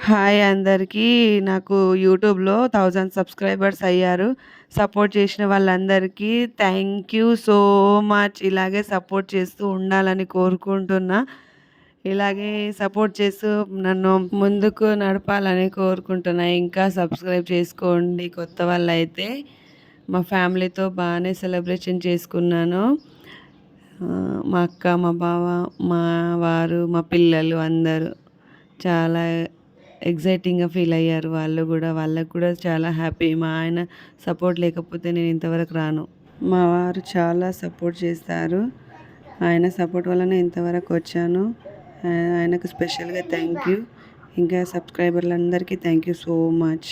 Hi అందరికీ. నాకు యూట్యూబ్‌లో 1000 సబ్స్క్రైబర్స్ అయ్యారు. సపోర్ట్ చేసిన వాళ్ళందరికీ థ్యాంక్ యూ సో మచ్. ఇలాగే సపోర్ట్ చేస్తూ ఉండాలని కోరుకుంటున్నా. ఇలాగే సపోర్ట్ చేస్తూ నన్ను ముందుకు నడపాలని కోరుకుంటున్నా. ఇంకా సబ్స్క్రైబ్ చేసుకోండి కొత్త వాళ్ళైతే. మా ఫ్యామిలీతో బాగానే సెలబ్రేషన్ చేసుకున్నాను. మా అక్క, మా బావ, మా వారు, మా పిల్లలు అందరూ చాలా ఎక్సైటింగ్‌గా ఫీల్ అయ్యారు వాళ్ళు గూడా. వాళ్ళకి కూడా చాలా హ్యాపీ. మా ఆయన సపోర్ట్ లేకపోతే నేను ఇంతవరకు రాను. మా వారు చాలా సపోర్ట్ చేస్తారు. ఆయన సపోర్ట్ వల్లనే ఇంతవరకు వచ్చాను. ఆయనకు స్పెషల్‌గా థ్యాంక్ యూ. ఇంకా సబ్స్క్రైబర్లందరికీ థ్యాంక్ యూ సో మచ్.